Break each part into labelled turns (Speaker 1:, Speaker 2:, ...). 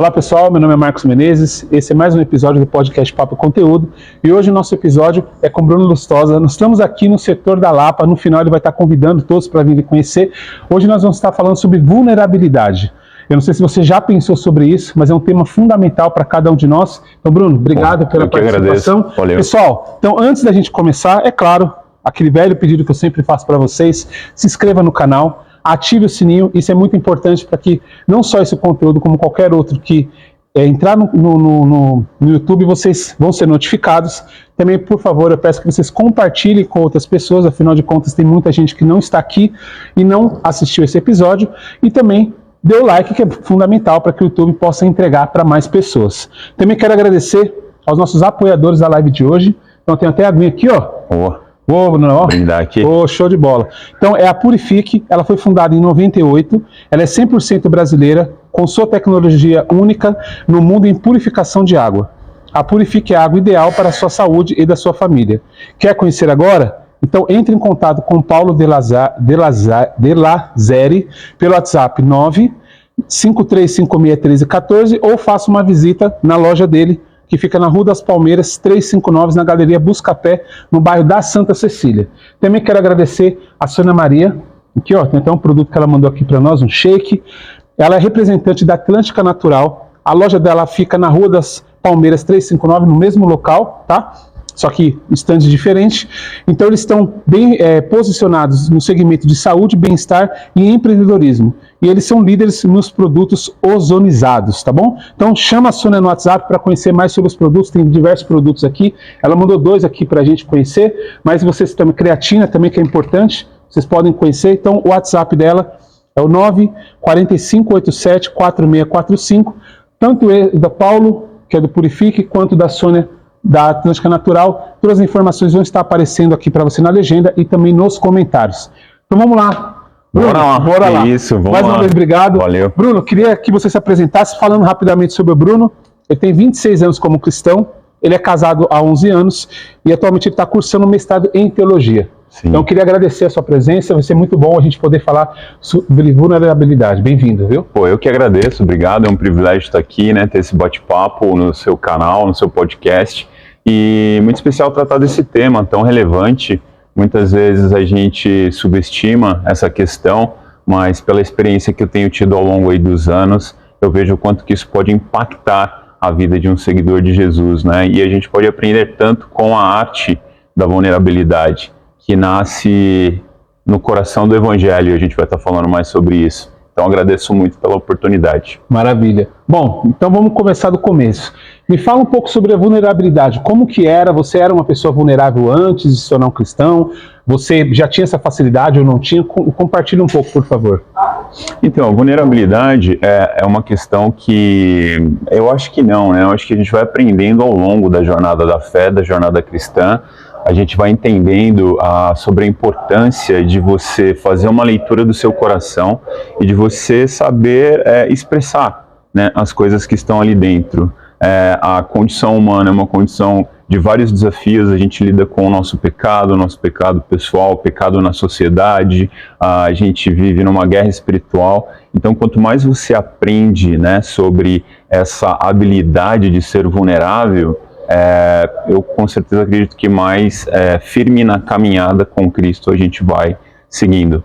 Speaker 1: Olá pessoal, meu nome é Marcos Menezes, esse é mais um episódio do podcast Papo Conteúdo e hoje o nosso episódio é com Bruno Lustosa. Nós estamos aqui no setor da Lapa, no final ele vai estar convidando todos para virem conhecer. Hoje nós vamos estar falando sobre vulnerabilidade. Eu não sei se você já pensou sobre isso, mas é um tema fundamental para cada um de nós. Então Bruno, obrigado pela participação. Pessoal, então antes da gente começar, é claro, aquele velho pedido que eu sempre faço para vocês, se inscreva no canal, ative o sininho, isso é muito importante para que não só esse conteúdo, como qualquer outro que entrar no YouTube, vocês vão ser notificados. Também, por favor, eu peço que vocês compartilhem com outras pessoas, afinal de contas tem muita gente que não está aqui e não assistiu esse episódio. E também dê o like, que é fundamental para que o YouTube possa entregar para mais pessoas. Também quero agradecer aos nossos apoiadores da live de hoje. Então tem até a aguinha aqui, ó.
Speaker 2: Brindar aqui.
Speaker 1: Show de bola. Então é a Purifique, ela foi fundada em 98, ela é 100% brasileira, com sua tecnologia única no mundo em purificação de água. A Purifique é a água ideal para a sua saúde e da sua família. Quer conhecer agora? Então entre em contato com Paulo Delazeri pelo WhatsApp 953561314 ou faça uma visita na loja dele, que fica na Rua das Palmeiras, 359, na Galeria Buscapé, no bairro da Santa Cecília. Também quero agradecer a Sônia Maria, aqui ó, tem até um produto que ela mandou aqui para nós, um shake. Ela é representante da Atlântica Natural, a loja dela fica na Rua das Palmeiras, 359, no mesmo local, tá? Só que estandes diferentes. Então eles estão bem posicionados no segmento de saúde, bem-estar e empreendedorismo. E eles são líderes nos produtos ozonizados, tá bom? Então chama a Sônia no WhatsApp para conhecer mais sobre os produtos, tem diversos produtos aqui. Ela mandou 2 aqui para a gente conhecer, mas vocês também, creatina também que é importante, vocês podem conhecer. Então o WhatsApp dela é o 945874645, tanto da Paulo, que é do Purifique, quanto da Sônia, da Atlântica Natural. Todas as informações vão estar aparecendo aqui para você na legenda e também nos comentários. Então vamos lá. Bruno, bora lá.
Speaker 2: Isso, vamos
Speaker 1: Mais uma vez, obrigado.
Speaker 2: Valeu.
Speaker 1: Bruno, queria que você se apresentasse falando rapidamente sobre o Bruno. Ele tem 26 anos como cristão, ele é casado há 11 anos e atualmente ele está cursando um mestrado em teologia. Sim. Então eu queria agradecer a sua presença, vai ser muito bom a gente poder falar sobre vulnerabilidade. Bem-vindo, viu?
Speaker 2: Eu que agradeço, obrigado, é um privilégio estar aqui, né, ter esse bate-papo no seu canal, no seu podcast, e muito especial tratar desse tema tão relevante. Muitas vezes a gente subestima essa questão, mas pela experiência que eu tenho tido ao longo aí dos anos, eu vejo o quanto que isso pode impactar a vida de um seguidor de Jesus, né? E a gente pode aprender tanto com a arte da vulnerabilidade, que nasce no coração do Evangelho, e a gente vai estar falando mais sobre isso. Então agradeço muito pela oportunidade.
Speaker 1: Maravilha. Bom, então vamos começar do começo. Me fala um pouco sobre a vulnerabilidade. Como que era? Você era uma pessoa vulnerável antes de se tornar um cristão? Você já tinha essa facilidade ou não tinha? Compartilha um pouco, por favor.
Speaker 2: Então, a vulnerabilidade é uma questão que eu acho que não, né? Eu acho que a gente vai aprendendo ao longo da jornada da fé, da jornada cristã. A gente vai entendendo sobre a importância de você fazer uma leitura do seu coração e de você saber expressar, né, as coisas que estão ali dentro. A condição humana é uma condição de vários desafios. A gente lida com o nosso pecado pessoal, o pecado na sociedade, a gente vive numa guerra espiritual. Então, quanto mais você aprende, né, sobre essa habilidade de ser vulnerável, eu com certeza acredito que mais firme na caminhada com Cristo a gente vai seguindo.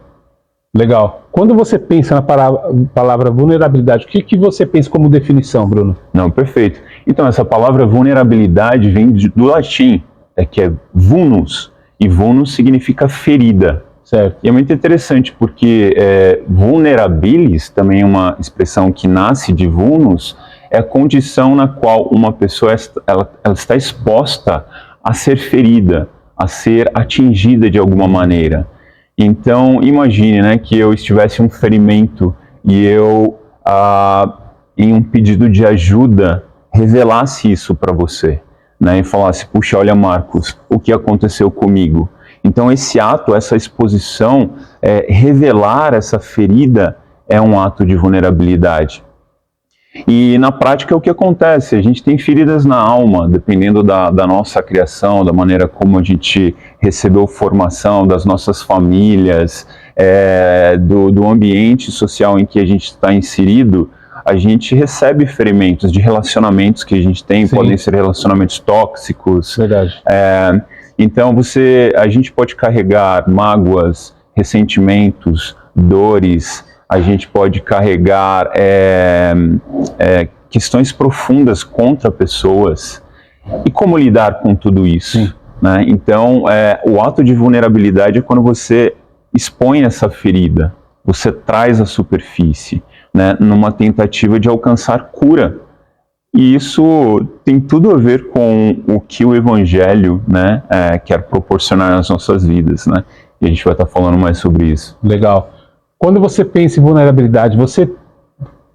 Speaker 1: Legal. Quando você pensa na palavra vulnerabilidade, o que você pensa como definição, Bruno?
Speaker 2: Não, perfeito. Então, essa palavra vulnerabilidade vem do latim, que é vulnus, e vulnus significa ferida.
Speaker 1: Certo.
Speaker 2: E é muito interessante porque vulnerabilis, também é uma expressão que nasce de vulnus, é a condição na qual uma pessoa ela está exposta a ser ferida, a ser atingida de alguma maneira. Então, imagine, né, que eu estivesse um ferimento e eu, em um pedido de ajuda, revelasse isso para você, né, e falasse, puxa, olha, Marcos, o que aconteceu comigo? Então, esse ato, essa exposição, revelar essa ferida é um ato de vulnerabilidade. E na prática é o que acontece, a gente tem feridas na alma, dependendo da nossa criação, da maneira como a gente recebeu formação, das nossas famílias, do ambiente social em que a gente está inserido. a gente recebe ferimentos de relacionamentos que a gente tem,
Speaker 1: Sim.
Speaker 2: podem ser relacionamentos tóxicos.
Speaker 1: Verdade.
Speaker 2: Então a gente pode carregar mágoas, ressentimentos, dores, a gente pode carregar questões profundas contra pessoas. E como lidar com tudo isso?
Speaker 1: Sim.
Speaker 2: Né? Então, o ato de vulnerabilidade é quando você expõe essa ferida, você traz à superfície, né, numa tentativa de alcançar cura. E isso tem tudo a ver com o que o Evangelho, né, quer proporcionar nas nossas vidas, né? E a gente vai estar falando mais sobre isso.
Speaker 1: Legal. Quando você pensa em vulnerabilidade, você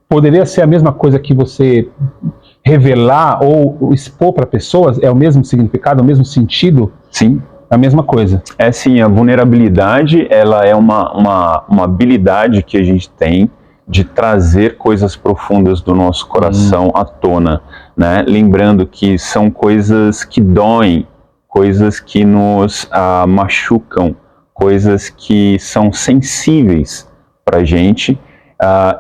Speaker 1: poderia ser a mesma coisa que você revelar ou expor para pessoas? É o mesmo significado, o mesmo sentido?
Speaker 2: Sim.
Speaker 1: A mesma coisa.
Speaker 2: Sim, a vulnerabilidade, ela é uma habilidade que a gente tem de trazer coisas profundas do nosso coração à tona, né? Lembrando que são coisas que doem, coisas que nos machucam, coisas que são sensíveis para a gente,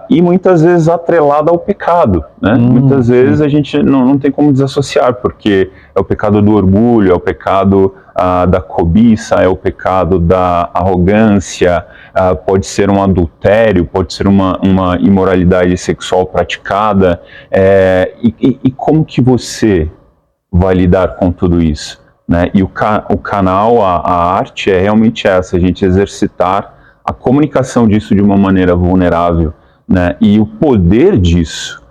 Speaker 2: e muitas vezes atrelada ao pecado, né? Muitas vezes a gente não tem como desassociar, porque é o pecado do orgulho, é o pecado da cobiça, é o pecado da arrogância, pode ser um adultério, pode ser uma imoralidade sexual praticada, e como que você vai lidar com tudo isso? Né? E o canal, a arte é realmente essa, a gente exercitar a comunicação disso de uma maneira vulnerável, né? E o poder disso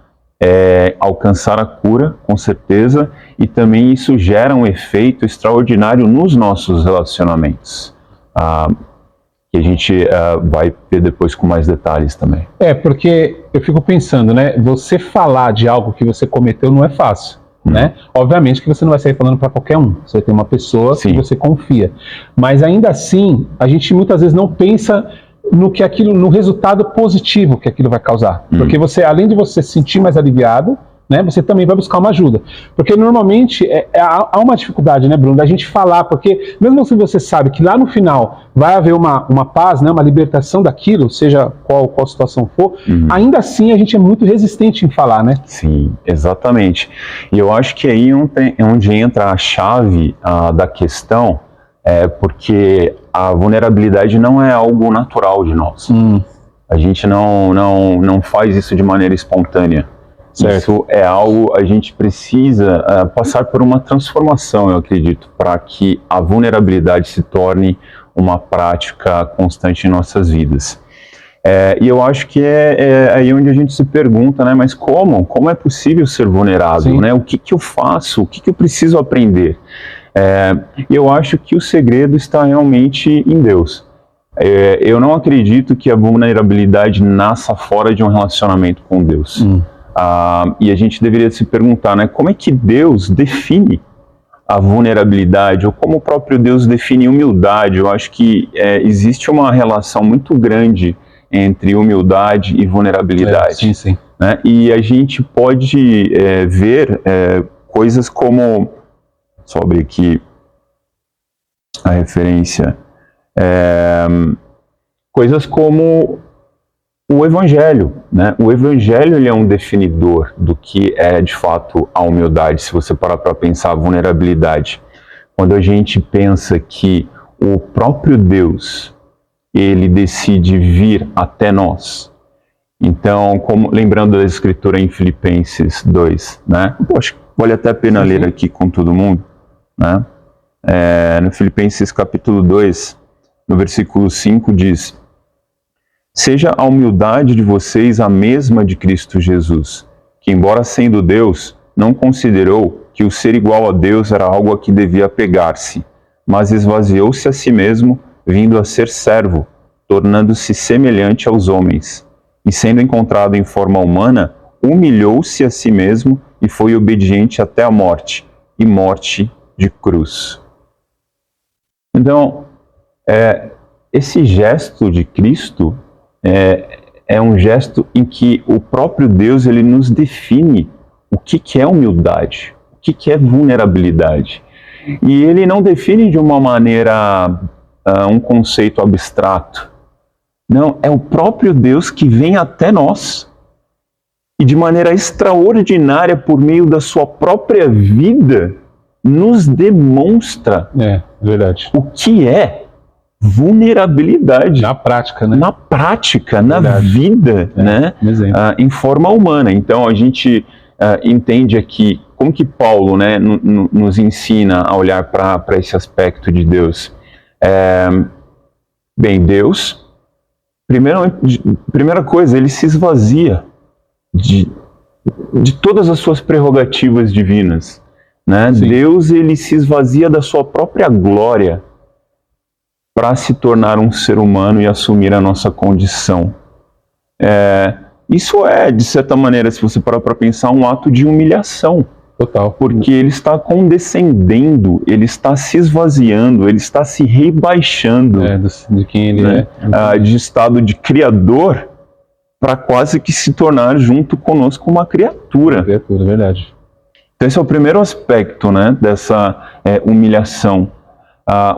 Speaker 2: é alcançar a cura, com certeza, e também isso gera um efeito extraordinário nos nossos relacionamentos, que a gente vai ver depois com mais detalhes também.
Speaker 1: Porque eu fico pensando, né? Você falar de algo que você cometeu não é fácil. Né? Obviamente que você não vai sair falando para qualquer um, você vai ter uma pessoa que você confia, mas ainda assim a gente muitas vezes não pensa no resultado positivo que aquilo vai causar, porque você, além de você se sentir mais aliviado, né, você também vai buscar uma ajuda, porque normalmente há uma dificuldade, né, Bruno, da gente falar, porque mesmo se você sabe que lá no final vai haver uma paz, né, uma libertação daquilo, seja qual situação for, ainda assim a gente é muito resistente em falar, né?
Speaker 2: Sim, exatamente. E eu acho que aí é onde entra a chave da questão, porque a vulnerabilidade não é algo natural de nós. A gente não faz isso de maneira espontânea. Certo. Isso é algo, a gente precisa passar por uma transformação, eu acredito, para que a vulnerabilidade se torne uma prática constante em nossas vidas. E eu acho que é aí onde a gente se pergunta, né, mas como é possível ser vulnerável? Né? O que eu faço? O que eu preciso aprender? Eu acho que o segredo está realmente em Deus. Eu não acredito que a vulnerabilidade nasça fora de um relacionamento com Deus. E a gente deveria se perguntar, né, como é que Deus define a vulnerabilidade, ou como o próprio Deus define humildade? Eu acho que existe uma relação muito grande entre humildade e vulnerabilidade.
Speaker 1: Sim, sim.
Speaker 2: Né? E a gente pode ver coisas como, só abrir aqui a referência, coisas como o Evangelho, né? O Evangelho, ele é um definidor do que é de fato a humildade, se você parar para pensar a vulnerabilidade. Quando a gente pensa que o próprio Deus, ele decide vir até nós. Então, lembrando da escritura em Filipenses 2, né? Eu acho que vale até a pena ler aqui com todo mundo, né? No Filipenses capítulo 2, no versículo 5 diz: seja a humildade de vocês a mesma de Cristo Jesus, que embora sendo Deus, não considerou que o ser igual a Deus era algo a que devia apegar-se, mas esvaziou-se a si mesmo, vindo a ser servo, tornando-se semelhante aos homens. E sendo encontrado em forma humana, humilhou-se a si mesmo e foi obediente até a morte, e morte de cruz. Então, esse gesto de Cristo é um gesto em que o próprio Deus, ele nos define o que é humildade, o que é vulnerabilidade. E ele não define de uma maneira, um conceito abstrato. Não, é o próprio Deus que vem até nós e de maneira extraordinária, por meio da sua própria vida, nos demonstra
Speaker 1: verdade.
Speaker 2: o que é vulnerabilidade.
Speaker 1: Na prática, né?
Speaker 2: Na prática, na vida, né? Em forma humana. Então, a gente entende aqui como que Paulo, né, nos ensina a olhar para esse aspecto de Deus. Bem, Deus, primeira coisa, ele se esvazia de todas as suas prerrogativas divinas, né? Deus, ele se esvazia da sua própria glória para se tornar um ser humano e assumir a nossa condição. Isso é, de certa maneira, se você parar para pensar, um ato de humilhação.
Speaker 1: Total.
Speaker 2: Porque ele está condescendendo, ele está se esvaziando, ele está se rebaixando
Speaker 1: de quem ele
Speaker 2: de estado de criador para quase que se tornar junto conosco uma criatura.
Speaker 1: Criatura, verdade.
Speaker 2: Então esse é o primeiro aspecto, né, dessa humilhação.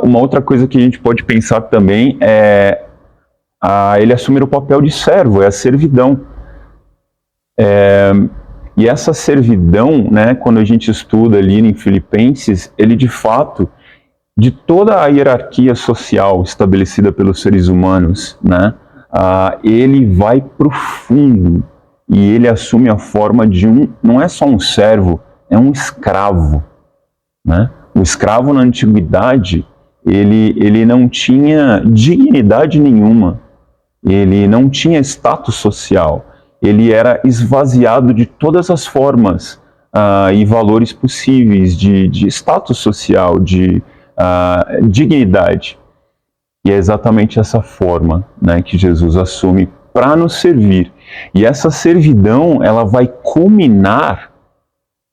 Speaker 2: Uma outra coisa que a gente pode pensar também é ele assumir o papel de servo, é a servidão. E essa servidão, né, quando a gente estuda ali em Filipenses, ele de fato, de toda a hierarquia social estabelecida pelos seres humanos, né, ele vai para o fundo e ele assume a forma de não é só um servo, é um escravo, né? O escravo na antiguidade, ele não tinha dignidade nenhuma, ele não tinha status social, ele era esvaziado de todas as formas e valores possíveis de status social, de dignidade. E é exatamente essa forma, né, que Jesus assume para nos servir. E essa servidão, ela vai culminar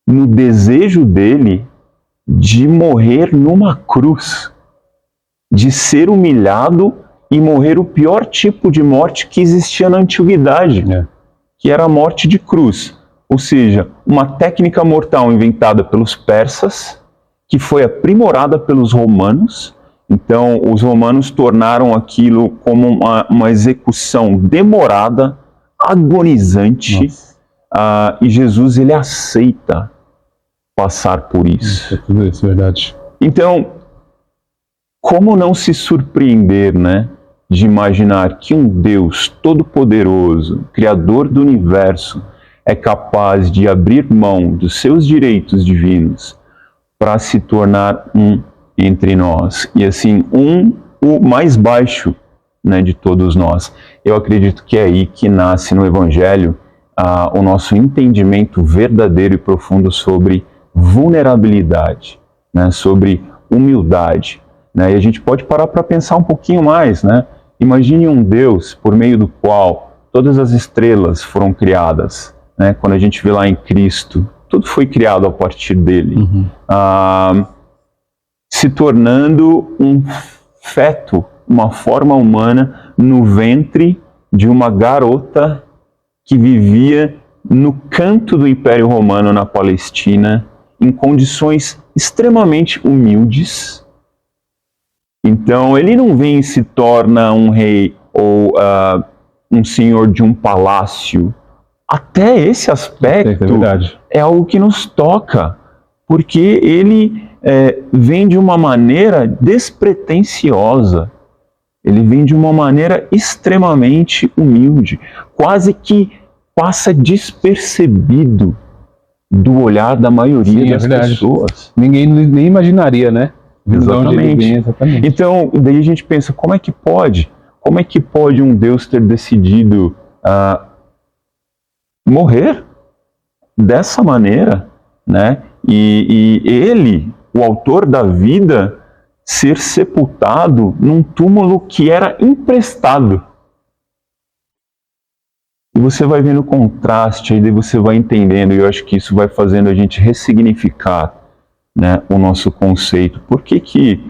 Speaker 2: no desejo dele de morrer numa cruz, de ser humilhado e morrer o pior tipo de morte que existia na antiguidade, que era a morte de cruz. Ou seja, uma técnica mortal inventada pelos persas, que foi aprimorada pelos romanos. Então, os romanos tornaram aquilo como uma execução demorada, agonizante, e Jesus, ele aceita passar por isso.
Speaker 1: Tudo isso, verdade.
Speaker 2: Então, como não se surpreender, né, de imaginar que um Deus todo-poderoso, Criador do universo, é capaz de abrir mão dos seus direitos divinos para se tornar um entre nós, e assim, o mais baixo, né, de todos nós. Eu acredito que é aí que nasce no Evangelho o nosso entendimento verdadeiro e profundo sobre vulnerabilidade, né, sobre humildade, né, e a gente pode parar para pensar um pouquinho mais, né? Imagine um Deus por meio do qual todas as estrelas foram criadas, né? Quando a gente vê lá em Cristo, tudo foi criado a partir dele. Se tornando um feto, uma forma humana no ventre de uma garota que vivia no canto do Império Romano na Palestina, em condições extremamente humildes. Então, ele não vem e se torna um rei ou um senhor de um palácio. Até esse aspecto é algo que nos toca, porque ele vem de uma maneira despretensiosa, ele vem de uma maneira extremamente humilde, quase que passa despercebido do olhar da maioria das pessoas.
Speaker 1: Ninguém nem imaginaria, né?
Speaker 2: Exatamente. Então, daí a gente pensa, como é que pode? Como é que pode um Deus ter decidido morrer dessa maneira, né? E ele, o autor da vida, ser sepultado num túmulo que era emprestado. E você vai vendo o contraste, aí você vai entendendo, e eu acho que isso vai fazendo a gente ressignificar, né, o nosso conceito. Por que que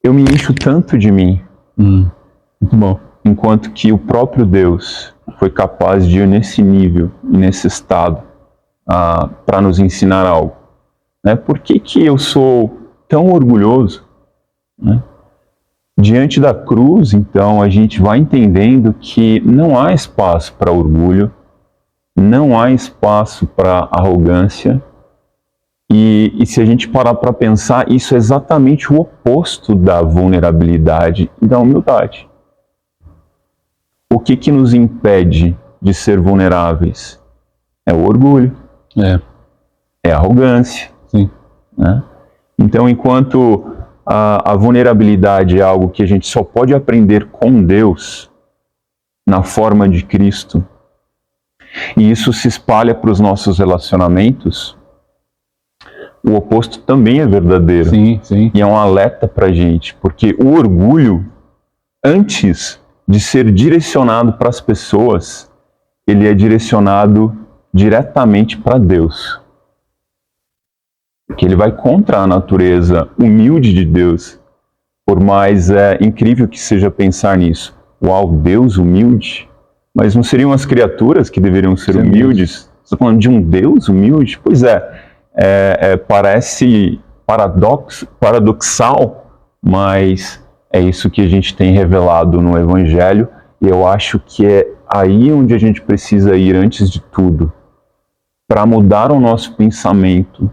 Speaker 2: eu me encho tanto de mim?
Speaker 1: Muito bom.
Speaker 2: Enquanto que o próprio Deus foi capaz de ir nesse nível, nesse estado, para nos ensinar algo. Né? Por que que eu sou tão orgulhoso? Né? Diante da cruz, então, a gente vai entendendo que não há espaço para orgulho, não há espaço para arrogância. E se a gente parar para pensar, isso é exatamente o oposto da vulnerabilidade e da humildade. O que nos impede de ser vulneráveis? É o orgulho, é a arrogância.
Speaker 1: Sim.
Speaker 2: Né? Então, enquanto a vulnerabilidade é algo que a gente só pode aprender com Deus, na forma de Cristo, e isso se espalha para os nossos relacionamentos, o oposto também é verdadeiro.
Speaker 1: Sim, sim.
Speaker 2: E é um alerta para a gente, porque o orgulho, antes de ser direcionado para as pessoas, ele é direcionado diretamente para Deus. Porque ele vai contra a natureza humilde de Deus. Por mais incrível que seja pensar nisso. Uau, Deus humilde? Mas não seriam as criaturas que deveriam ser humildes? Você está falando de um Deus humilde? Pois parece paradoxal, mas é isso que a gente tem revelado no Evangelho, e eu acho que é aí onde a gente precisa ir antes de tudo, para mudar o nosso pensamento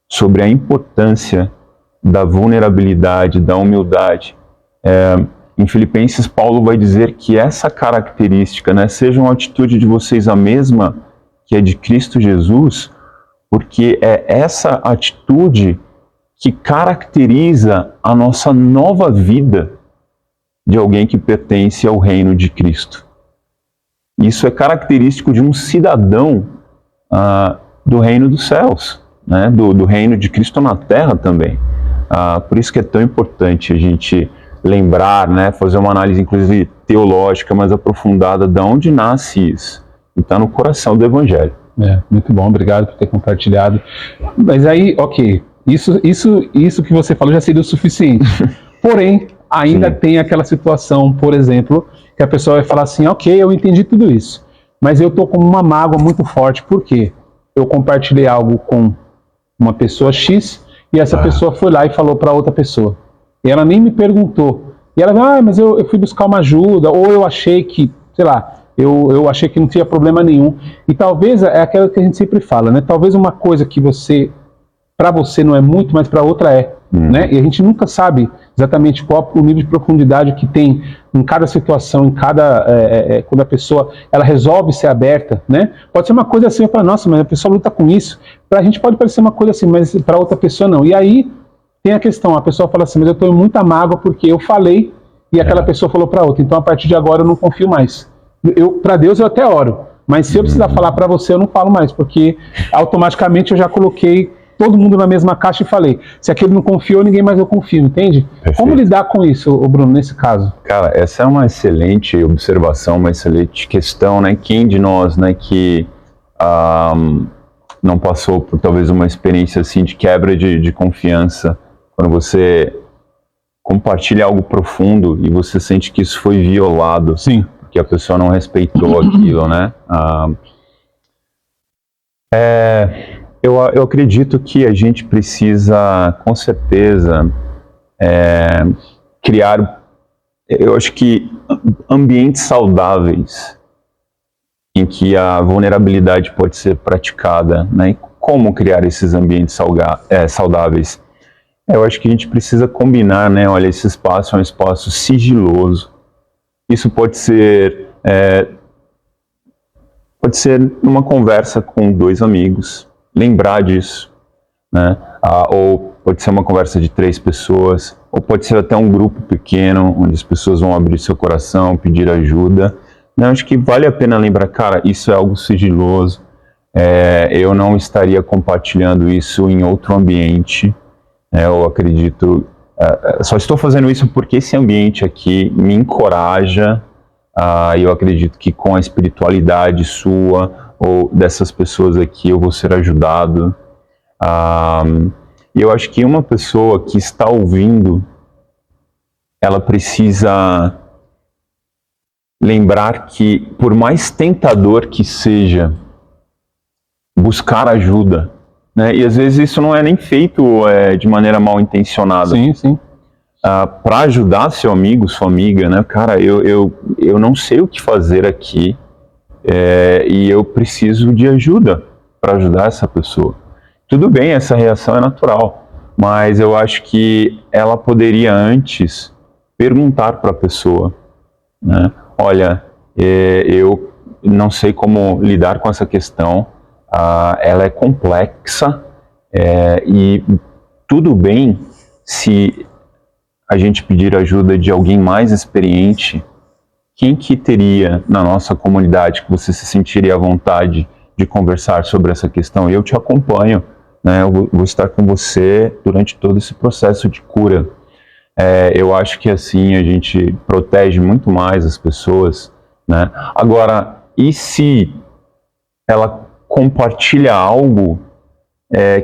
Speaker 2: sobre a importância da vulnerabilidade, da humildade. Em Filipenses, Paulo vai dizer que essa característica, né, seja uma atitude de vocês a mesma que é de Cristo Jesus, porque é essa atitude que caracteriza a nossa nova vida de alguém que pertence ao reino de Cristo. Isso é característico de um cidadão do reino dos céus, né? do reino de Cristo na terra também. Por isso que é tão importante a gente lembrar, né? Fazer uma análise inclusive teológica mais aprofundada de onde nasce isso. E está no coração do Evangelho.
Speaker 1: Muito bom, obrigado por ter compartilhado. Mas aí, ok, isso que você falou já seria o suficiente. Porém, ainda tem aquela situação, por exemplo, que a pessoa vai falar assim, ok, eu entendi tudo isso, mas eu estou com uma mágoa muito forte, por quê? Eu compartilhei algo com uma pessoa X e essa pessoa foi lá e falou para outra pessoa. E ela nem me perguntou. E ela, mas eu fui buscar uma ajuda, ou eu achei que, sei lá, eu achei que não tinha problema nenhum. E talvez é aquela que a gente sempre fala, né? Talvez uma coisa que para você não é muito, mas para outra é. Né? E a gente nunca sabe exatamente qual o nível de profundidade que tem em cada situação, em cada quando a pessoa ela resolve ser aberta, né? Pode ser uma coisa assim, para nossa, mas a pessoa luta com isso. Para a gente pode parecer uma coisa assim, mas para outra pessoa não. E aí tem a questão, a pessoa fala assim, mas eu estou em muita mágoa porque eu falei e aquela pessoa falou para outra. Então a partir de agora eu não confio mais. Para Deus eu até oro, mas se eu precisar falar para você eu não falo mais, porque automaticamente eu já coloquei todo mundo na mesma caixa e falei, se aquele não confiou, ninguém mais eu confio, entende? Perfeito. Como lidar com isso, Bruno, nesse caso?
Speaker 2: Cara, essa é uma excelente observação, uma excelente questão, né? Quem de nós, né, que não passou por talvez uma experiência assim de quebra de confiança, quando você compartilha algo profundo e você sente que isso foi violado,
Speaker 1: sim,
Speaker 2: que a pessoa não respeitou aquilo, né? Eu acredito que a gente precisa, com certeza, criar, eu acho que, ambientes saudáveis em que a vulnerabilidade pode ser praticada, né? E como criar esses ambientes saudáveis? Eu acho que a gente precisa combinar, né? Olha, esse espaço é um espaço sigiloso. Isso pode ser numa conversa com dois amigos, lembrar disso, né? Ou pode ser uma conversa de 3 pessoas, ou pode ser até um grupo pequeno, onde as pessoas vão abrir seu coração, pedir ajuda. Eu acho que vale a pena lembrar, cara, isso é algo sigiloso, eu não estaria compartilhando isso em outro ambiente, eu acredito, só estou fazendo isso porque esse ambiente aqui me encoraja, e eu acredito que com a espiritualidade sua ou dessas pessoas aqui eu vou ser ajudado. E eu acho que uma pessoa que está ouvindo, ela precisa lembrar que, por mais tentador que seja, buscar ajuda, né? E às vezes isso não é nem feito de maneira mal intencionada.
Speaker 1: Sim, sim.
Speaker 2: Para ajudar seu amigo, sua amiga, né? Cara, eu não sei o que fazer aqui, e eu preciso de ajuda para ajudar essa pessoa. Tudo bem, essa reação é natural, mas eu acho que ela poderia antes perguntar para a pessoa, né? Olha, eu não sei como lidar com essa questão, ela é complexa, e tudo bem se a gente pedir ajuda de alguém mais experiente. Quem que teria na nossa comunidade que você se sentiria à vontade de conversar sobre essa questão? Eu te acompanho, né? Eu vou estar com você durante todo esse processo de cura. Eu acho que assim a gente protege muito mais as pessoas, né? Agora, e se ela compartilha algo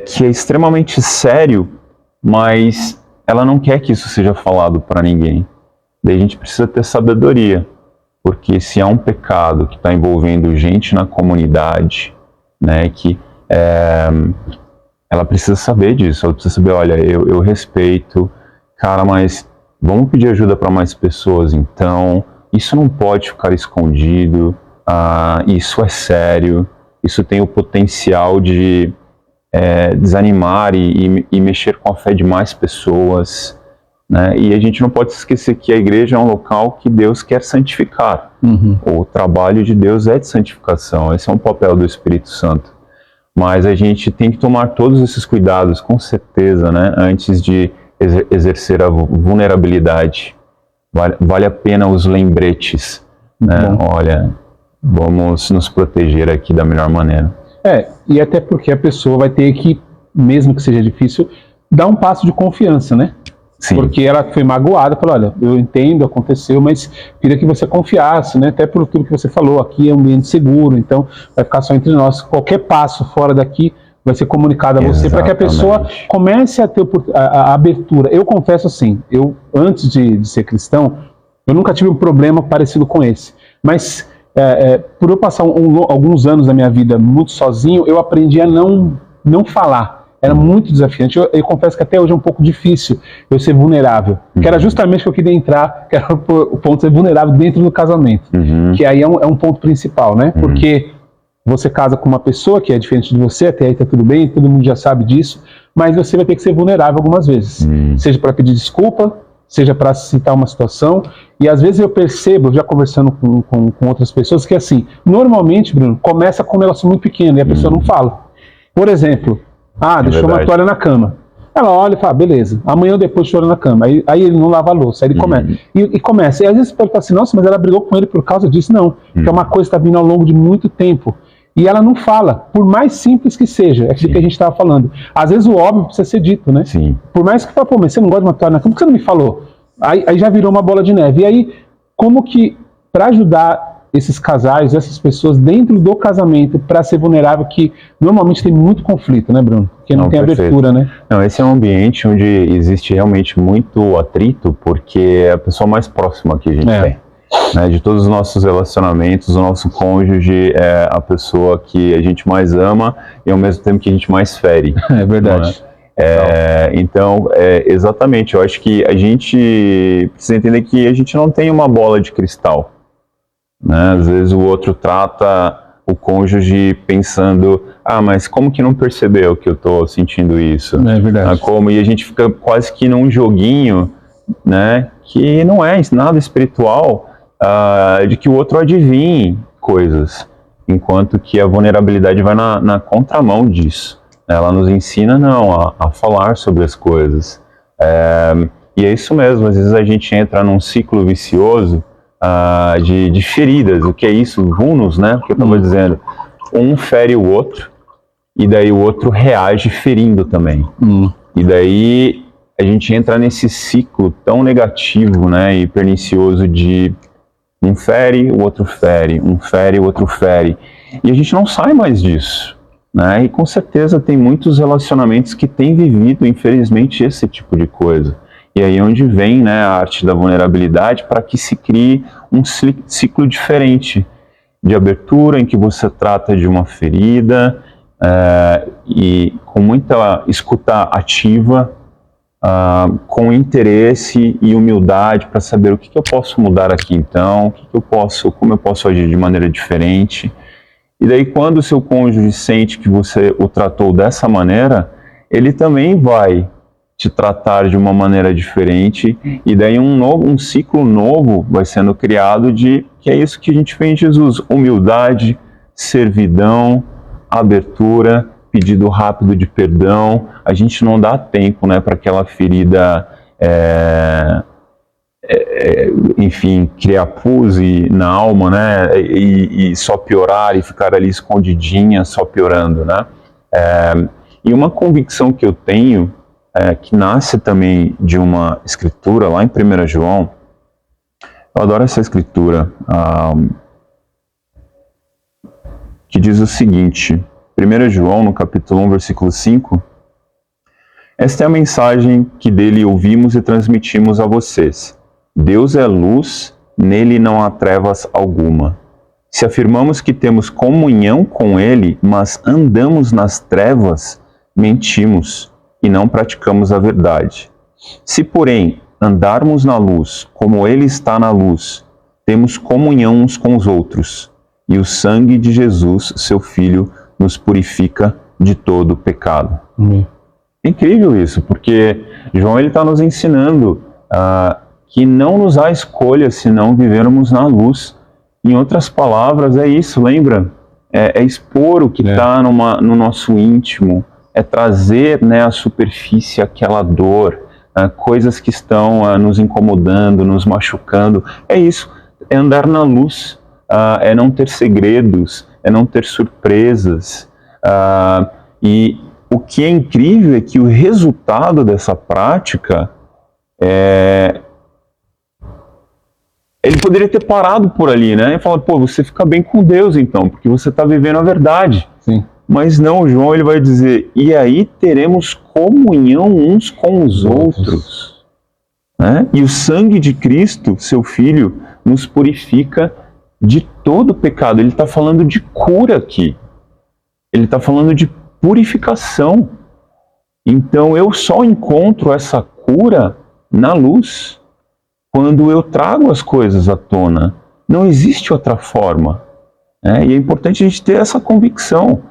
Speaker 2: que é extremamente sério, mas ela não quer que isso seja falado para ninguém? Daí a gente precisa ter sabedoria, porque se há um pecado que está envolvendo gente na comunidade, né, que ela precisa saber disso, ela precisa saber, olha, eu respeito, cara, mas vamos pedir ajuda para mais pessoas, então, isso não pode ficar escondido, isso é sério, isso tem o potencial de desanimar e mexer com a fé de mais pessoas, né? E a gente não pode esquecer que a igreja é um local que Deus quer santificar. O trabalho de Deus é de santificação, esse é um papel do Espírito Santo. Mas a gente tem que tomar todos esses cuidados, com certeza, né? Antes de exercer a vulnerabilidade. Vale a pena os lembretes, né? Olha, vamos nos proteger aqui da melhor maneira.
Speaker 1: E até porque a pessoa vai ter que, mesmo que seja difícil, dar um passo de confiança, né?
Speaker 2: Sim.
Speaker 1: Porque ela foi magoada, falou, olha, eu entendo, aconteceu, mas queria que você confiasse, né? Até por tudo que você falou, aqui é um ambiente seguro, então vai ficar só entre nós. Qualquer passo fora daqui vai ser comunicado a você, para que a pessoa comece a ter a abertura. Eu confesso assim, eu antes de ser cristão, eu nunca tive um problema parecido com esse, mas por eu passar alguns anos da minha vida muito sozinho, eu aprendi a não falar. Era muito desafiante. Eu confesso que até hoje é um pouco difícil eu ser vulnerável. Que era justamente que eu queria entrar, que era o ponto de ser vulnerável dentro do casamento. Que aí é um ponto principal, né? Porque você casa com uma pessoa que é diferente de você, até aí tá tudo bem, todo mundo já sabe disso, mas você vai ter que ser vulnerável algumas vezes. Seja para pedir desculpa, seja para citar uma situação. E às vezes eu percebo, já conversando com outras pessoas, que assim, normalmente, Bruno, começa com um negócio muito pequeno e a pessoa não fala. Por exemplo, deixou uma toalha na cama. Ela olha e fala, beleza, amanhã ou depois chora na cama. Aí ele não lava a louça, aí ele começa. E começa. E às vezes você pode falar assim, nossa, mas ela brigou com ele por causa disso. Não, que é uma coisa que está vindo ao longo de muito tempo. E ela não fala, por mais simples que seja, é aquilo que a gente estava falando. Às vezes o óbvio precisa ser dito, né?
Speaker 2: Sim.
Speaker 1: Por mais que fale, pô, mas você não gosta de uma toalha na cama, por que você não me falou? Aí já virou uma bola de neve. E aí, como que, para ajudar esses casais, essas pessoas dentro do casamento, para ser vulnerável, que normalmente tem muito conflito, né, Bruno? Porque não tem
Speaker 2: perfeito.
Speaker 1: Abertura, né?
Speaker 2: Não, esse é um ambiente onde existe realmente muito atrito, porque é a pessoa mais próxima que a gente tem. Né, de todos os nossos relacionamentos, o nosso cônjuge é a pessoa que a gente mais ama e ao mesmo tempo que a gente mais fere.
Speaker 1: É verdade.
Speaker 2: Então, exatamente, eu acho que a gente precisa entender que a gente não tem uma bola de cristal. Né? Às vezes o outro trata o cônjuge pensando, mas como que não percebeu que eu estou sentindo isso?
Speaker 1: É verdade.
Speaker 2: E a gente fica quase que num joguinho, né, que não é nada espiritual, de que o outro adivinhe coisas, enquanto que a vulnerabilidade vai na contramão disso. Ela nos ensina a falar sobre as coisas. E é isso mesmo, às vezes a gente entra num ciclo vicioso de feridas. O que é isso? Vulnus, né? O que eu estava dizendo. Um fere o outro, e daí o outro reage ferindo também. E daí a gente entra nesse ciclo tão negativo, né, e pernicioso de um fere, o outro fere, um fere, o outro fere. E a gente não sai mais disso. Né? E com certeza tem muitos relacionamentos que têm vivido, infelizmente, esse tipo de coisa. E aí onde vem, né, a arte da vulnerabilidade, para que se crie um ciclo diferente de abertura, em que você trata de uma ferida e com muita escuta ativa, com interesse e humildade para saber o que eu posso mudar aqui então, como eu posso agir de maneira diferente. E daí quando o seu cônjuge sente que você o tratou dessa maneira, ele também vai te tratar de uma maneira diferente, e daí um ciclo novo vai sendo criado que é isso que a gente vê em Jesus: humildade, servidão, abertura, pedido rápido de perdão. A gente não dá tempo, né, para aquela ferida, enfim, criar pus na alma, né, e só piorar e ficar ali escondidinha, só piorando, né. E uma convicção que eu tenho, que nasce também de uma escritura lá em 1 João, eu adoro essa escritura, que diz o seguinte, 1 João, no capítulo 1, versículo 5, esta é a mensagem que dele ouvimos e transmitimos a vocês. Deus é luz, nele não há trevas alguma. Se afirmamos que temos comunhão com ele, mas andamos nas trevas, mentimos e não praticamos a verdade. Se, porém, andarmos na luz, como ele está na luz, temos comunhão uns com os outros, e o sangue de Jesus, seu Filho, nos purifica de todo pecado. É incrível isso, porque João está nos ensinando que não nos há escolha se não vivermos na luz. Em outras palavras, é isso, lembra? É expor o que está no nosso íntimo, é trazer, né, à superfície aquela dor, coisas que estão nos incomodando, nos machucando. É isso, é andar na luz, é não ter segredos, é não ter surpresas. E o que é incrível é que o resultado dessa prática ele poderia ter parado por ali, né? E falar, pô, você fica bem com Deus então, porque você está vivendo a verdade.
Speaker 1: Sim.
Speaker 2: Mas não, João, ele vai dizer, e aí teremos comunhão uns com os outros. Né? E o sangue de Cristo, seu Filho, nos purifica de todo pecado. Ele está falando de cura aqui. Ele está falando de purificação. Então eu só encontro essa cura na luz, quando eu trago as coisas à tona. Não existe outra forma. E é importante a gente ter essa convicção.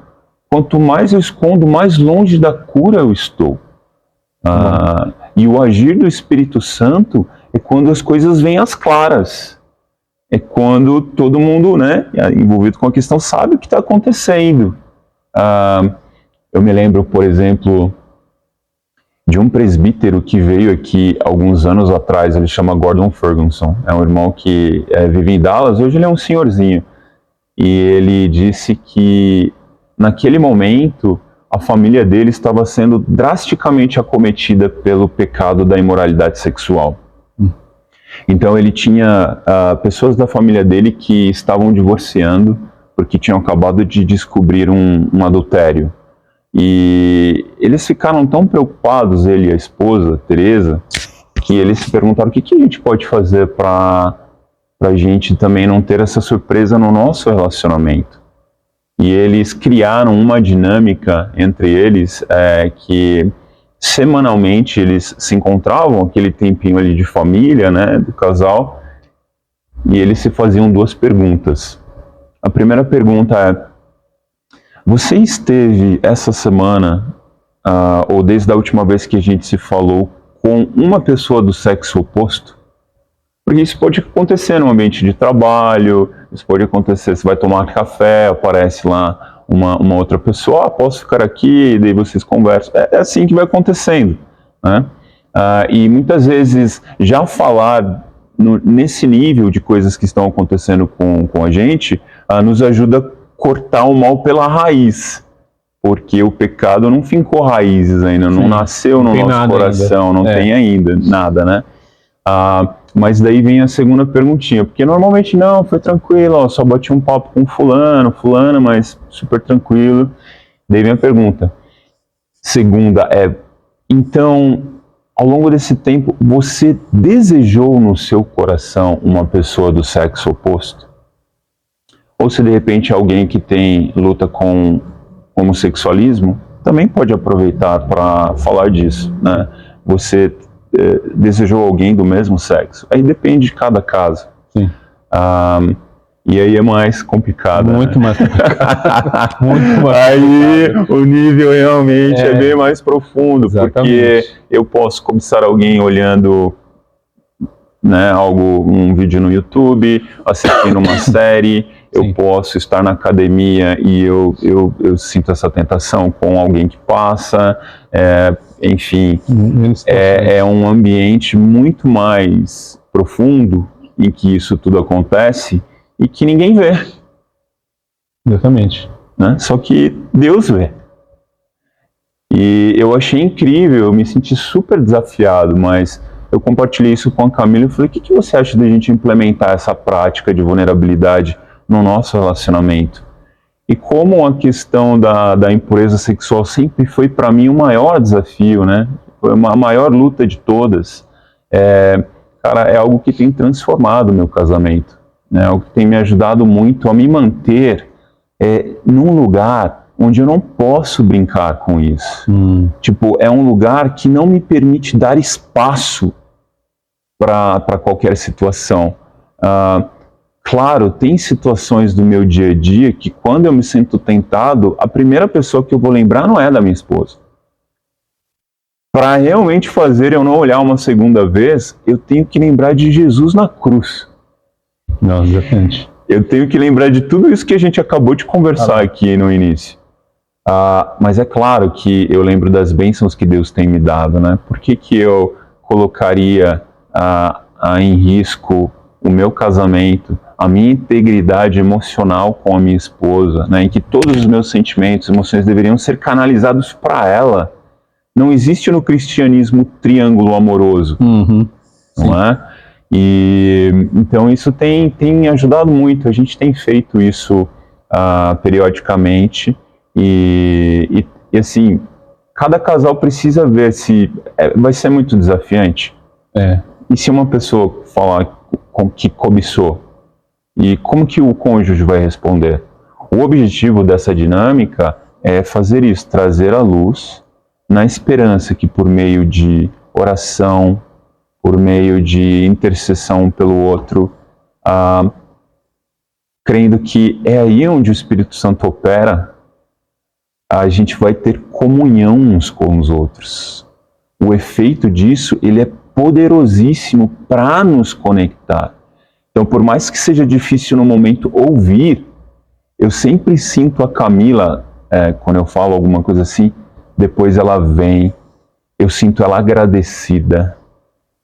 Speaker 2: Quanto mais eu escondo, mais longe da cura eu estou. E o agir do Espírito Santo é quando as coisas vêm às claras. É quando todo mundo, né, envolvido com a questão, sabe o que está acontecendo. Eu me lembro, por exemplo, de um presbítero que veio aqui alguns anos atrás. Ele chama Gordon Ferguson. É um irmão que vive em Dallas. Hoje ele é um senhorzinho. E ele disse que naquele momento a família dele estava sendo drasticamente acometida pelo pecado da imoralidade sexual. Então ele tinha pessoas da família dele que estavam divorciando porque tinham acabado de descobrir um adultério. E eles ficaram tão preocupados, ele e a esposa, Teresa, que eles se perguntaram o que a gente pode fazer para a gente também não ter essa surpresa no nosso relacionamento. E eles criaram uma dinâmica entre eles que semanalmente eles se encontravam, aquele tempinho ali de família, né, do casal, e eles se faziam duas perguntas. A primeira pergunta é: você esteve essa semana, ou desde a última vez que a gente se falou, com uma pessoa do sexo oposto? Porque isso pode acontecer no ambiente de trabalho, isso pode acontecer, você vai tomar café, aparece lá uma outra pessoa, posso ficar aqui, e daí vocês conversam. É assim que vai acontecendo, né? E muitas vezes já falar nesse nível de coisas que estão acontecendo com a gente, nos ajuda a cortar o mal pela raiz, porque o pecado não fincou raízes ainda, não nasceu no nosso coração, não tem ainda nada, né? Mas daí vem a segunda perguntinha, porque normalmente não, foi tranquilo, ó, só bati um papo com fulana, mas super tranquilo. Daí vem a pergunta. Segunda então, ao longo desse tempo, você desejou no seu coração uma pessoa do sexo oposto? Ou se de repente alguém que luta com homossexualismo, também pode aproveitar para falar disso, né? você desejou alguém do mesmo sexo. Aí depende de cada caso.
Speaker 1: Sim.
Speaker 2: E aí é mais complicado.
Speaker 1: Muito, né? Mais complicado. Muito mais
Speaker 2: aí complicado. O nível realmente é bem mais profundo. Exatamente. Porque eu posso cobiçar alguém olhando, né, um vídeo no YouTube, assistindo uma série. Eu posso estar na academia e eu sinto essa tentação com alguém que passa. Enfim, é um ambiente muito mais profundo em que isso tudo acontece e que ninguém vê.
Speaker 1: Exatamente.
Speaker 2: Né? Só que Deus vê. E eu achei incrível, eu me senti super desafiado, mas eu compartilhei isso com a Camila e falei, o que você acha da gente implementar essa prática de vulnerabilidade no nosso relacionamento? E como a questão da impureza sexual sempre foi para mim o maior desafio, né? Foi a maior luta de todas. Cara, é algo que tem transformado o meu casamento. É algo que tem me ajudado muito a me manter num lugar onde eu não posso brincar com isso. Tipo, é um lugar que não me permite dar espaço para qualquer situação. Claro, tem situações do meu dia a dia que quando eu me sinto tentado, a primeira pessoa que eu vou lembrar não é da minha esposa. Para realmente fazer eu não olhar uma segunda vez, eu tenho que lembrar de Jesus na cruz.
Speaker 1: Não, exatamente.
Speaker 2: Eu tenho que lembrar de tudo isso que a gente acabou de conversar aqui no início. Mas é claro que eu lembro das bênçãos que Deus tem me dado, né? Por que eu colocaria em risco o meu casamento, a minha integridade emocional com a minha esposa, né? Em que todos os meus sentimentos, emoções deveriam ser canalizados para ela. Não existe no cristianismo triângulo amoroso, não é? E então isso tem me ajudado muito. A gente tem feito isso periodicamente e assim, cada casal precisa ver se vai ser muito desafiante. E se uma pessoa falar que cobiçou, e como que o cônjuge vai responder? O objetivo dessa dinâmica é fazer isso, trazer à luz, na esperança que por meio de oração, por meio de intercessão um pelo outro, crendo que é aí onde o Espírito Santo opera, a gente vai ter comunhão uns com os outros. O efeito disso, ele é poderosíssimo para nos conectar. Então, por mais que seja difícil no momento ouvir, eu sempre sinto a Camila, quando eu falo alguma coisa assim, depois ela vem, eu sinto ela agradecida,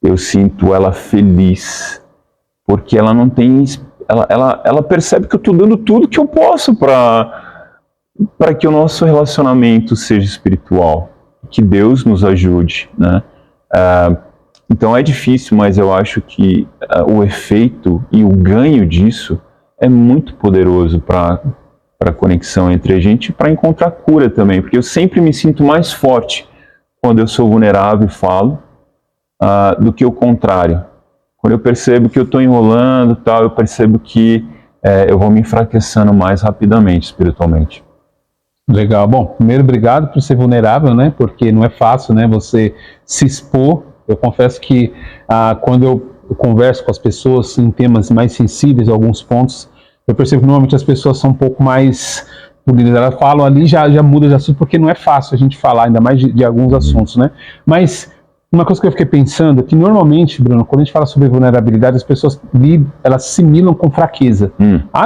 Speaker 2: eu sinto ela feliz, porque ela não tem, ela percebe que eu estou dando tudo que eu posso para que o nosso relacionamento seja espiritual, que Deus nos ajude, né? Então é difícil, mas eu acho que o efeito e o ganho disso é muito poderoso para a conexão entre a gente e para encontrar cura também, porque eu sempre me sinto mais forte quando eu sou vulnerável e falo, do que o contrário. Quando eu percebo que eu estou enrolando, tal, eu percebo que eu vou me enfraquecendo mais rapidamente espiritualmente.
Speaker 1: Legal. Bom, primeiro, obrigado por ser vulnerável, né? Porque não é fácil, né? Você se expor. Eu confesso que quando eu converso com as pessoas em temas mais sensíveis, alguns pontos, eu percebo que normalmente as pessoas são um pouco mais... Elas falam ali, já muda de assunto, porque não é fácil a gente falar, ainda mais de alguns assuntos, né? Mas uma coisa que eu fiquei pensando é que normalmente, Bruno, quando a gente fala sobre vulnerabilidade, as pessoas elas assimilam com fraqueza.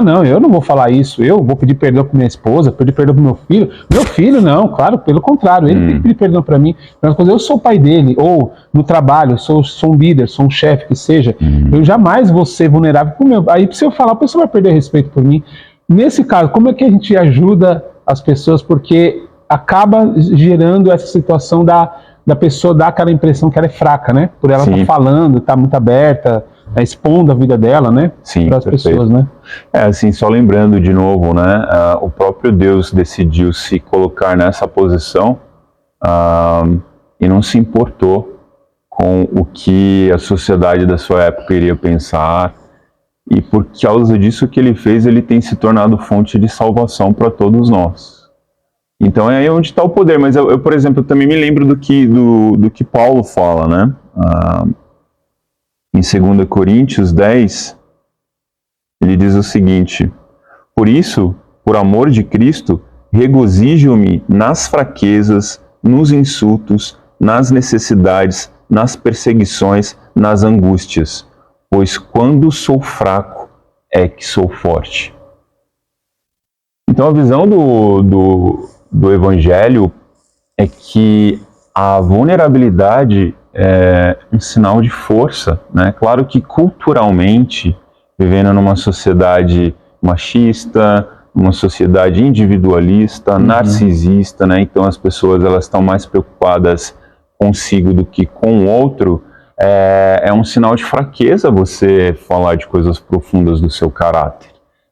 Speaker 1: Não, eu não vou falar isso, eu vou pedir perdão para minha esposa, pedir perdão para meu filho. Meu filho não, claro, pelo contrário, ele tem que pedir perdão para mim. Quando eu sou o pai dele, ou no trabalho, sou um líder, sou um chefe, que seja, eu jamais vou ser vulnerável com o meu. Aí se eu falar, a pessoa vai perder respeito por mim. Nesse caso, como é que a gente ajuda as pessoas? Porque acaba gerando essa situação da pessoa dar aquela impressão que ela é fraca, né? Por ela estar falando, estar muito aberta, expondo a vida dela, né? Para as pessoas, né?
Speaker 2: Assim, só lembrando de novo, né? O próprio Deus decidiu se colocar nessa posição e não se importou com o que a sociedade da sua época iria pensar. E por causa disso que ele fez, ele tem se tornado fonte de salvação para todos nós. Então é aí onde está o poder. Mas eu, por exemplo, também me lembro do que Paulo fala, né? Em 2 Coríntios 10, ele diz o seguinte: por isso, por amor de Cristo, regozijo-me nas fraquezas, nos insultos, nas necessidades, nas perseguições, nas angústias, pois quando sou fraco é que sou forte. Então a visão do Evangelho é que a vulnerabilidade é um sinal de força, né? Claro que culturalmente, vivendo numa sociedade machista, uma sociedade individualista, narcisista, né? Então as pessoas elas estão mais preocupadas consigo do que com o outro. É um sinal de fraqueza você falar de coisas profundas do seu caráter,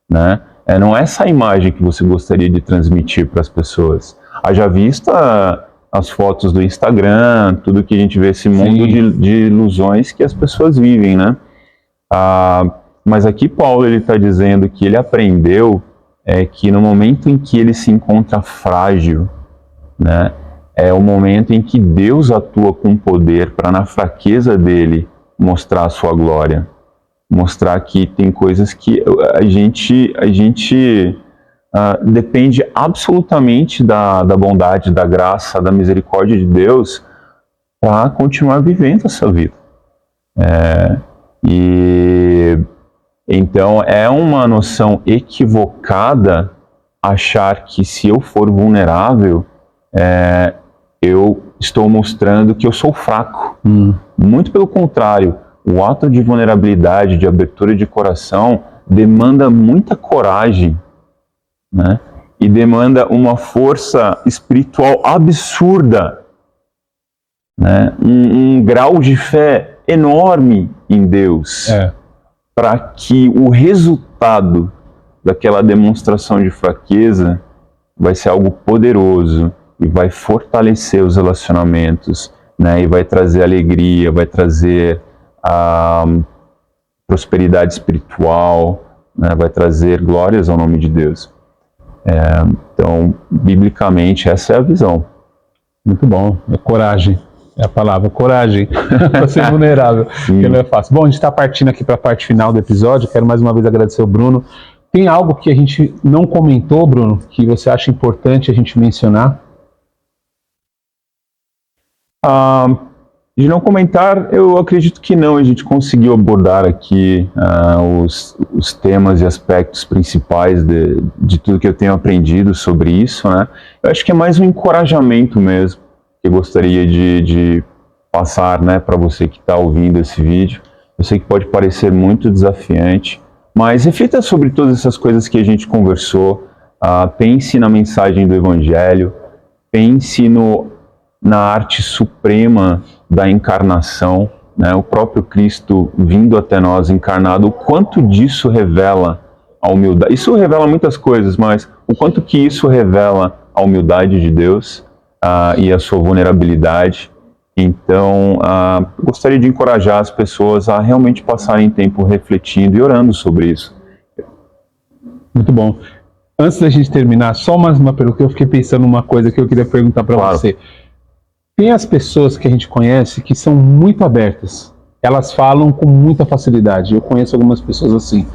Speaker 2: né? Não é essa a imagem que você gostaria de transmitir para as pessoas. Haja vista as fotos do Instagram, tudo que a gente vê, esse mundo de ilusões que as pessoas vivem, né? Mas aqui Paulo ele está dizendo que ele aprendeu que no momento em que ele se encontra frágil, né, é o momento em que Deus atua com poder para na fraqueza dele mostrar a sua glória, mostrar que tem coisas que a gente depende absolutamente da bondade, da graça, da misericórdia de Deus para continuar vivendo essa vida. E então é uma noção equivocada achar que se eu for vulnerável, eu estou mostrando que eu sou fraco. Muito pelo contrário, o ato de vulnerabilidade, de abertura de coração, demanda muita coragem, né? E demanda uma força espiritual absurda, né? Um grau de fé enorme em Deus, para que o resultado daquela demonstração de fraqueza vai ser algo poderoso e vai fortalecer os relacionamentos, né? E vai trazer alegria, vai trazer prosperidade espiritual, né? Vai trazer glórias ao nome de Deus. Então, biblicamente, essa é a visão.
Speaker 1: Muito bom. É coragem. É a palavra, coragem, para ser vulnerável, que não é fácil. Bom, a gente está partindo aqui para a parte final do episódio. Quero mais uma vez agradecer o Bruno. Tem algo que a gente não comentou, Bruno, que você acha importante a gente mencionar?
Speaker 2: De não comentar, eu acredito que não. A gente conseguiu abordar aqui os temas e aspectos principais de tudo que eu tenho aprendido sobre isso, né? Eu acho que é mais um encorajamento mesmo que eu gostaria de passar, né, para você que está ouvindo esse vídeo. Eu sei que pode parecer muito desafiante, mas reflita sobre todas essas coisas que a gente conversou. Pense na mensagem do Evangelho, pense na arte suprema da encarnação, né? O próprio Cristo vindo até nós encarnado, o quanto disso revela a humildade. Isso revela muitas coisas, mas o quanto que isso revela a humildade de Deus e a sua vulnerabilidade. Então, gostaria de encorajar as pessoas a realmente passarem tempo refletindo e orando sobre isso.
Speaker 1: Muito bom. Antes da gente terminar, só mais uma pergunta, eu fiquei pensando numa coisa que eu queria perguntar para você. Tem as pessoas que a gente conhece que são muito abertas, elas falam com muita facilidade. Eu conheço algumas pessoas assim.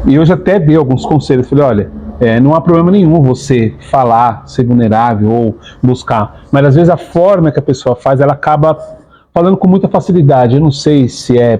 Speaker 1: E eu já até dei alguns conselhos. Falei, olha, não há problema nenhum você falar, ser vulnerável ou buscar. Mas às vezes a forma que a pessoa faz, ela acaba falando com muita facilidade. Eu não sei se é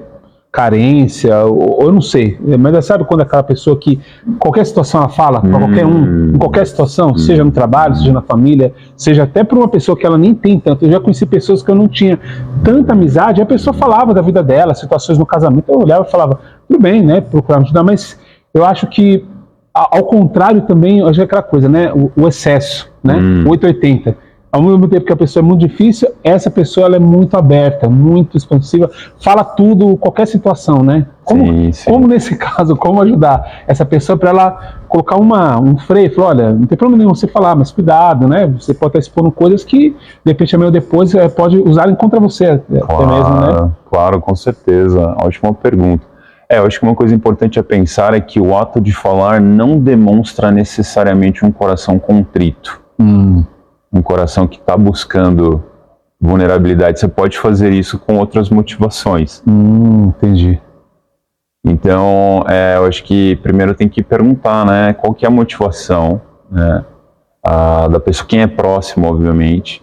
Speaker 1: carência, ou eu não sei. Mas sabe quando aquela pessoa que qualquer situação ela fala, para qualquer um, em qualquer situação, seja no trabalho, seja na família, seja até para uma pessoa que ela nem tem tanto. Eu já conheci pessoas que eu não tinha tanta amizade, e a pessoa falava da vida dela, situações no casamento, eu olhava e falava, tudo bem, né, procurar ajudar, mas eu acho que, ao contrário também, eu acho que é aquela coisa, né, o excesso, né, 880. Ao mesmo tempo que a pessoa é muito difícil, essa pessoa ela é muito aberta, muito expansiva, fala tudo, qualquer situação, né? Como nesse caso, como ajudar essa pessoa para ela colocar um freio, falar, olha, não tem problema nenhum você falar, mas cuidado, né? Você pode estar expondo coisas que, de repente, amanhã ou depois, pode usarem contra você até mesmo, né?
Speaker 2: Claro, com certeza. Ótima pergunta. Eu acho que uma coisa importante a pensar é que o ato de falar não demonstra necessariamente um coração contrito. um coração que está buscando vulnerabilidade, você pode fazer isso com outras motivações.
Speaker 1: Entendi.
Speaker 2: Então, eu acho que primeiro tem que perguntar, né, qual que é a motivação, né, da pessoa, quem é próximo, obviamente.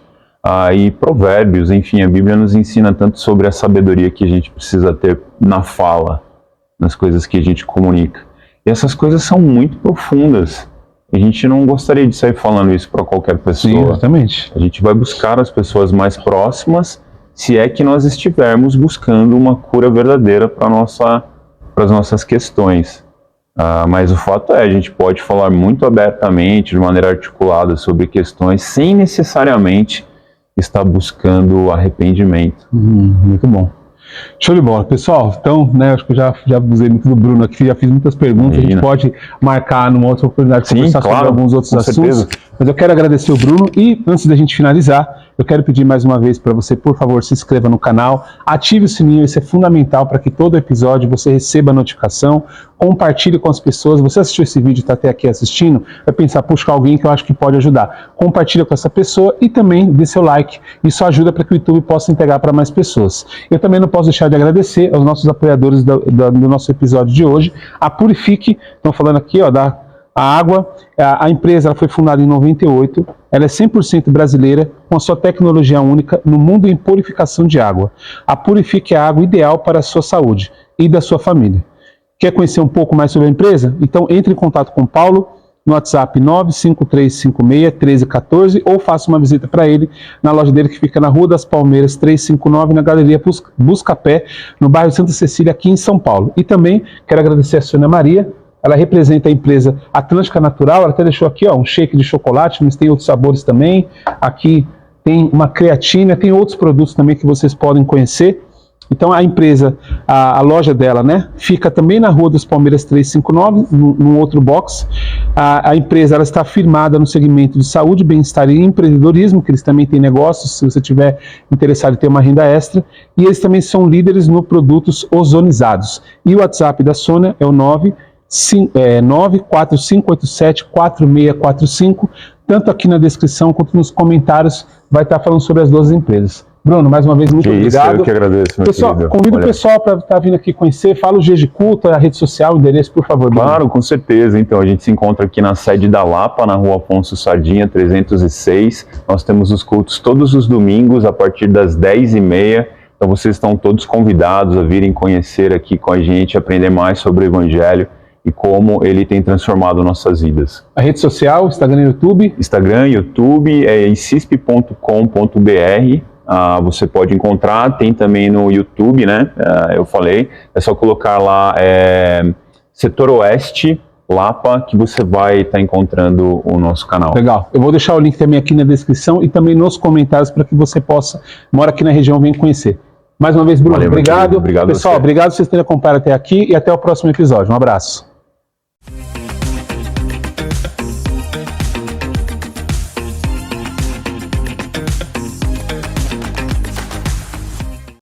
Speaker 2: E provérbios, enfim, a Bíblia nos ensina tanto sobre a sabedoria que a gente precisa ter na fala, nas coisas que a gente comunica. E essas coisas são muito profundas. A gente não gostaria de sair falando isso para qualquer pessoa.
Speaker 1: Sim, exatamente.
Speaker 2: A gente vai buscar as pessoas mais próximas, se é que nós estivermos buscando uma cura verdadeira para as nossas questões. Mas o fato é, a gente pode falar muito abertamente, de maneira articulada, sobre questões, sem necessariamente estar buscando arrependimento.
Speaker 1: Muito bom. Show de bola. Pessoal, então, né, acho que eu já abusei muito do Bruno aqui, já fiz muitas perguntas,
Speaker 2: Imagina.
Speaker 1: A gente pode marcar numa outra oportunidade de conversar sobre alguns outros assuntos.
Speaker 2: Certeza.
Speaker 1: Mas eu quero agradecer o Bruno e, antes da gente finalizar, eu quero pedir mais uma vez para você, por favor, se inscreva no canal, ative o sininho, isso é fundamental para que todo episódio você receba a notificação, compartilhe com as pessoas. Você assistiu esse vídeo e está até aqui assistindo, vai pensar, puxa, alguém que eu acho que pode ajudar. Compartilha com essa pessoa e também dê seu like, isso ajuda para que o YouTube possa entregar para mais pessoas. Eu também não posso deixar de agradecer aos nossos apoiadores do nosso episódio de hoje, a Purifique, estão falando aqui, ó, a água, a empresa ela foi fundada em 98, ela é 100% brasileira, com a sua tecnologia única no mundo em purificação de água. A Purifique é a água ideal para a sua saúde e da sua família. Quer conhecer um pouco mais sobre a empresa? Então entre em contato com o Paulo no WhatsApp 953561314 ou faça uma visita para ele na loja dele que fica na Rua das Palmeiras 359, na Galeria Buscapé, no bairro Santa Cecília, aqui em São Paulo. E também quero agradecer a Sônia Maria. Ela representa a empresa Atlântica Natural, ela até deixou aqui, ó, um shake de chocolate, mas tem outros sabores também. Aqui tem uma creatina, tem outros produtos também que vocês podem conhecer. Então a empresa, a loja dela, né, fica também na Rua das Palmeiras 359, num outro box. A empresa ela está firmada no segmento de saúde, bem-estar e empreendedorismo, que eles também têm negócios, se você tiver interessado em ter uma renda extra. E eles também são líderes no produtos ozonizados. E o WhatsApp da Sônia é o 945874645, tanto aqui na descrição quanto nos comentários vai estar falando sobre as duas empresas. Bruno, mais uma vez, muito obrigado.
Speaker 2: Eu que agradeço, meu
Speaker 1: pessoal,
Speaker 2: querido.
Speaker 1: Convido o pessoal para estar vindo aqui conhecer, fala o G de Culto, a rede social, o endereço, por favor. Bruno.
Speaker 2: Claro, com certeza. Então, a gente se encontra aqui na sede da Lapa, na Rua Afonso Sardinha, 306. Nós temos os cultos todos os domingos, a partir das 10h30. Então, vocês estão todos convidados a virem conhecer aqui com a gente, aprender mais sobre o Evangelho e como ele tem transformado nossas vidas.
Speaker 1: A rede social, Instagram e YouTube?
Speaker 2: Instagram, YouTube, é incisp.com.br. Você pode encontrar, tem também no YouTube, né? Eu falei, é só colocar lá Setor Oeste, Lapa, que você vai estar encontrando o nosso canal.
Speaker 1: Legal. Eu vou deixar o link também aqui na descrição e também nos comentários para que você possa, mora aqui na região, venha conhecer. Mais uma vez, Bruno,
Speaker 2: Valeu,
Speaker 1: obrigado.
Speaker 2: Obrigado.
Speaker 1: Pessoal, obrigado por vocês terem acompanhado até aqui e até o próximo episódio. Um abraço.